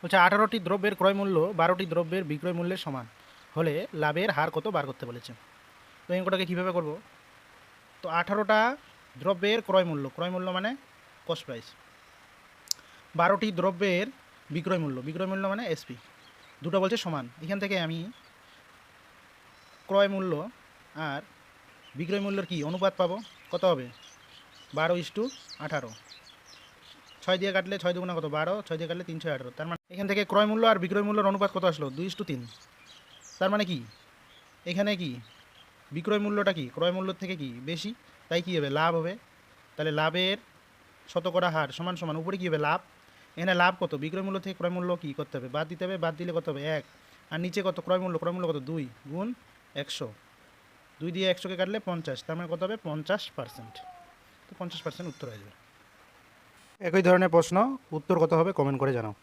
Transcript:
বলছে 18টি দ্রব্যের ক্রয় মূল্য 12টি দ্রব্যের বিক্রয় মূল্যের সমান হলে লাভের হার কত বার করতে বলেছে। তো এই অঙ্কটাকে কীভাবে করব? তো 18টা দ্রব্যের ক্রয় মূল্য মানে কস্ট প্রাইস, 12টি দ্রব্যের বিক্রয় মূল্য মানে এসপি, দুটো বলছে সমান। এখান থেকে আমি ক্রয় মূল্য আর বিক্রয় মূল্যর কি অনুপাত পাবো, কত হবে 12:18। 6 দিয়ে কাটলে 6 দুগুণা কত 12, 6 দিয়ে কাটলে 318। তার মানে এখান থেকে ক্রয় মূল্য আর বিক্রয় মূল্যের অনুপাত কত আসলো 2:3। তার মানে কি এখানে কি বিক্রয় মূল্যটা কি ক্রয় মূল্যর থেকে কি বেশি, তাই কি হবে লাভ হবে। তাহলে লাভের শতকরা হার সমান সমান উপরে কী হবে লাভ, এখানে লাভ কত বিক্রয় মূল্য থেকে ক্রয় মূল্য কী করতে হবে বাদ দিতে হবে, বাদ দিলে কত হবে 1, আর নিচে কত ক্রয় মূল্য কত 2 গুণ 100, 2 দিয়ে 100কে কাটলে 50, তার মানে কত হবে 50%। তো 50% উত্তর হয়ে যাবে। একই ধরনের প্রশ্ন উত্তর কত হবে কমেন্ট করে জানাও।